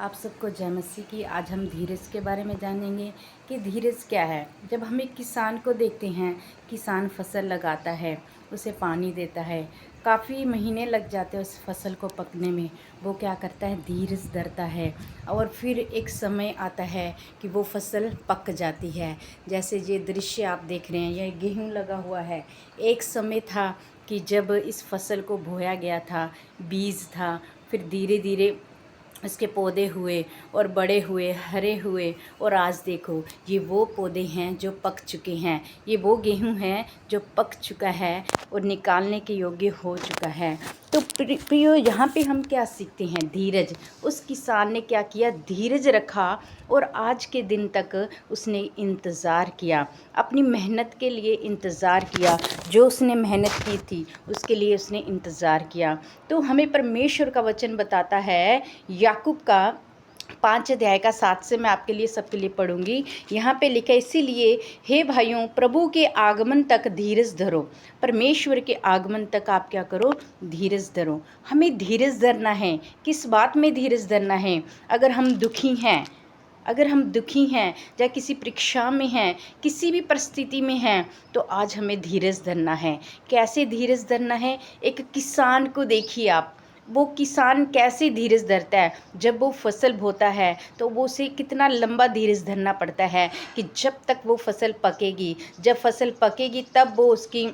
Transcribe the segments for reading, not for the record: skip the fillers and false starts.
आप सबको जय मसीह की। आज हम धीरज के बारे में जानेंगे कि धीरज क्या है। जब हम एक किसान को देखते हैं, किसान फसल लगाता है, उसे पानी देता है, काफ़ी महीने लग जाते हैं उस फसल को पकने में। वो क्या करता है, धीरज धरता है और फिर एक समय आता है कि वो फसल पक जाती है। जैसे ये दृश्य आप देख रहे हैं, यह गेहूँ लगा हुआ है। एक समय था कि जब इस फसल को बोया गया था, बीज था, फिर धीरे धीरे इसके पौधे हुए और बड़े हुए, हरे हुए, और आज देखो ये वो पौधे हैं जो पक चुके हैं। ये वो गेहूं है जो पक चुका है और निकालने के योग्य हो चुका है। तो प्रियो, यहाँ पे हम क्या सीखते हैं? धीरज। उस किसान ने क्या किया? धीरज रखा और आज के दिन तक उसने इंतज़ार किया, अपनी मेहनत के लिए इंतज़ार किया। जो उसने मेहनत की थी उसके लिए उसने इंतज़ार किया। तो हमें परमेश्वर का वचन बताता है, याकूब का 5 अध्याय का 7 से मैं आपके लिए सबके लिए पढ़ूंगी। यहाँ पे लिखा है, इसीलिए हे भाइयों, प्रभु के आगमन तक धीरज धरो। परमेश्वर के आगमन तक आप क्या करो? धीरज धरो। हमें धीरज धरना है। किस बात में धीरज धरना है? अगर हम दुखी हैं, या किसी परीक्षा में हैं, किसी भी परिस्थिति में हैं, तो आज हमें धीरज धरना है। कैसे धीरज धरना है? एक किसान को देखिए आप, वो किसान कैसे धीरज धरता है। जब वो फसल बोता है तो वो उसे कितना लंबा धीरज धरना पड़ता है कि जब तक वो फसल पकेगी। जब फसल पकेगी तब वो उसकी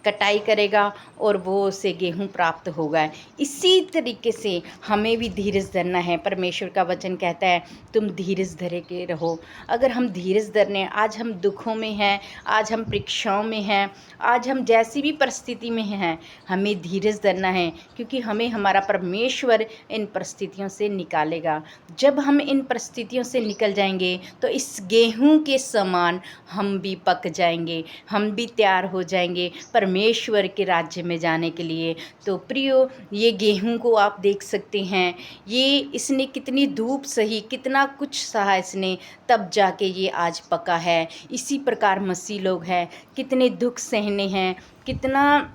कटाई करेगा और वो उसे गेहूं प्राप्त होगा। इसी तरीके से हमें भी धीरज धरना है। परमेश्वर का वचन कहता है, तुम धीरज धरे के रहो। अगर हम धीरज धरने, आज हम दुखों में हैं, आज हम परीक्षाओं में हैं, आज हम जैसी भी परिस्थिति में हैं, हमें धीरज धरना है, क्योंकि हमें हमारा परमेश्वर इन परिस्थितियों से निकालेगा। जब हम इन परिस्थितियों से निकल जाएंगे तो इस गेहूं के समान हम भी पक जाएंगे, हम भी तैयार हो जाएंगे परमेश्वर के राज्य में जाने के लिए। तो प्रियो, ये गेहूं को आप देख सकते हैं, ये इसने कितनी धूप सही, कितना कुछ सहा इसने, तब जाके ये आज पका है। इसी प्रकार मसीह लोग हैं, कितने दुख सहने हैं, कितना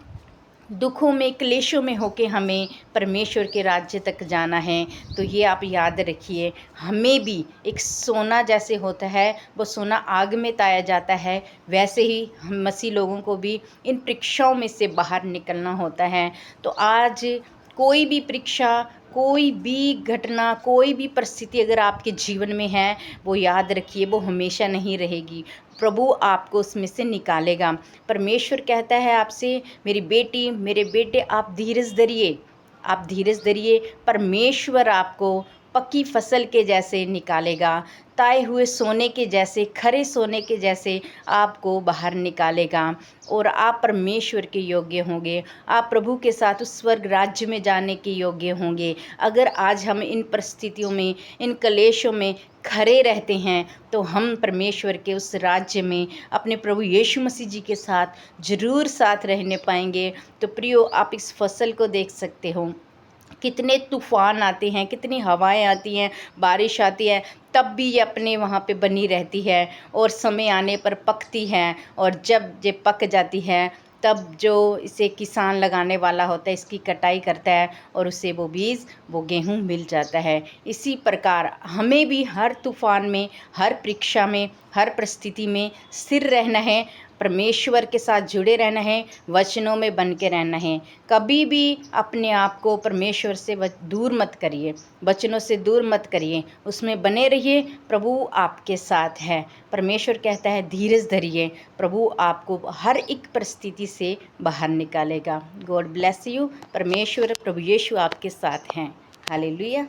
दुखों में, क्लेशों में होके हमें परमेश्वर के राज्य तक जाना है। तो ये आप याद रखिए, हमें भी एक सोना जैसे होता है, वो सोना आग में ताया जाता है, वैसे ही हम मसीह लोगों को भी इन परीक्षाओं में से बाहर निकलना होता है। तो आज कोई भी परीक्षा, कोई भी घटना, कोई भी परिस्थिति अगर आपके जीवन में है, वो याद रखिए, वो हमेशा नहीं रहेगी। प्रभु आपको उसमें से निकालेगा। परमेश्वर कहता है आपसे, मेरी बेटी, मेरे बेटे, आप धीरज धरिए, आप धीरज धरिए। परमेश्वर आपको पक्की फसल के जैसे निकालेगा, ताए हुए सोने के जैसे, खरे सोने के जैसे आपको बाहर निकालेगा और आप परमेश्वर के योग्य होंगे। आप प्रभु के साथ उस स्वर्ग राज्य में जाने के योग्य होंगे। अगर आज हम इन परिस्थितियों में, इन क्लेशों में खरे रहते हैं, तो हम परमेश्वर के उस राज्य में अपने प्रभु यीशु मसीह जी के साथ ज़रूर साथ रहने पाएंगे। तो प्रियो, आप इस फसल को देख सकते हो, कितने तूफ़ान आते हैं, कितनी हवाएं आती हैं, बारिश आती है, तब भी ये अपने वहाँ पे बनी रहती है और समय आने पर पकती है। और जब ये पक जाती है, तब जो इसे किसान लगाने वाला होता है, इसकी कटाई करता है और उसे वो बीज, वो गेहूँ मिल जाता है। इसी प्रकार हमें भी हर तूफ़ान में, हर परीक्षा में, हर परिस्थिति में स्थिर रहना है, परमेश्वर के साथ जुड़े रहना है, वचनों में बन के रहना है। कभी भी अपने आप को परमेश्वर से दूर मत करिए, वचनों से दूर मत करिए, उसमें बने रहिए। प्रभु आपके साथ है। परमेश्वर कहता है, धीरज धरिए, प्रभु आपको हर एक परिस्थिति से बाहर निकालेगा। God bless you. परमेश्वर, प्रभु यीशु आपके साथ हैं। हालेलुया।